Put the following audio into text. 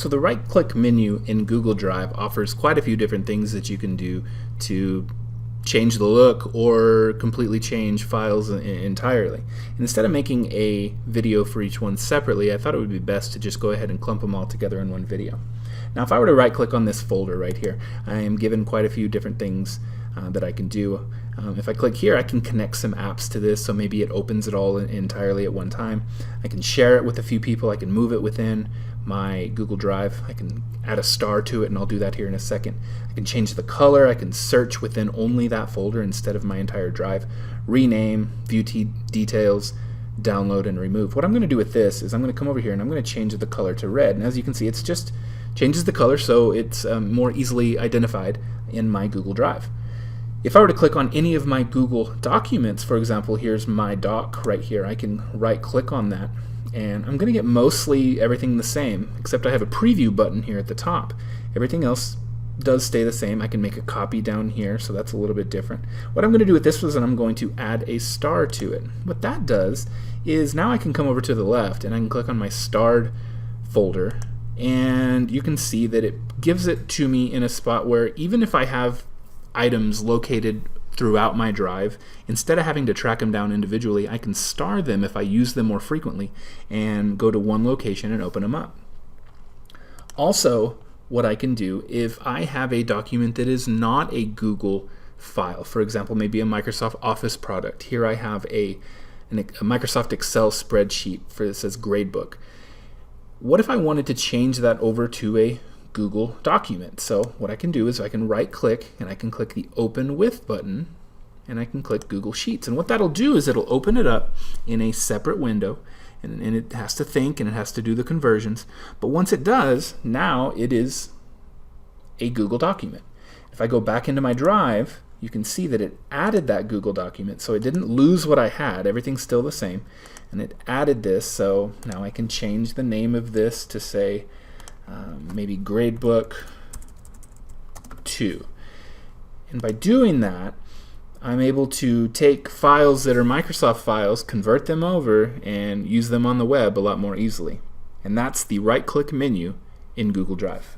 So the right-click menu in Google Drive offers quite a few different things that you can do to change the look or completely change files entirely. And instead of making a video for each one separately, I thought it would be best to just go ahead and clump them all together in one video. Now if I were to right-click on this folder right here, I am given quite a few different things that I can do. If I click here, I can connect some apps to this, so maybe it opens it all entirely at one time. I can share it with a few people, I can move it within my Google Drive, I can add a star to it, and I'll do that here in a second. I can change the color, I can search within only that folder instead of my entire drive, rename, view details, download, and remove. What I'm going to do with this is I'm going to come over here and I'm going to change the color to red, and as you can see, it's just changes the color so it's more easily identified in my Google Drive. If I were to click on any of my Google documents, for example, here's my doc right here, I can right click on that and I'm going to get mostly everything the same, except I have a preview button here at the top. Everything else does stay the same. I can make a copy down here, so that's a little bit different. What I'm going to do with this is I'm going to add a star to it. What that does is now I can come over to the left and I can click on my starred folder, and you can see that it gives it to me in a spot where even if I have items located throughout my drive, instead of having to track them down individually, I can star them if I use them more frequently and go to one location and open them up. Also, what I can do if I have a document that is not a Google file, for example maybe a Microsoft Office product. Here I have a Microsoft Excel spreadsheet for this says gradebook. What if I wanted to change that over to a Google document? So what I can do is I can right click and I can click the open with button and I can click Google Sheets, and what that'll do is it'll open it up in a separate window, and it has to think and it has to do the conversions, but once it does, now it is a Google document. If I go back into my drive, you can see that it added that Google document, so it didn't lose what I had, everything's still the same, and it added this, so now I can change the name of this to say maybe Gradebook 2. And by doing that, I'm able to take files that are Microsoft files, convert them over, and use them on the web a lot more easily. And that's the right-click menu in Google Drive.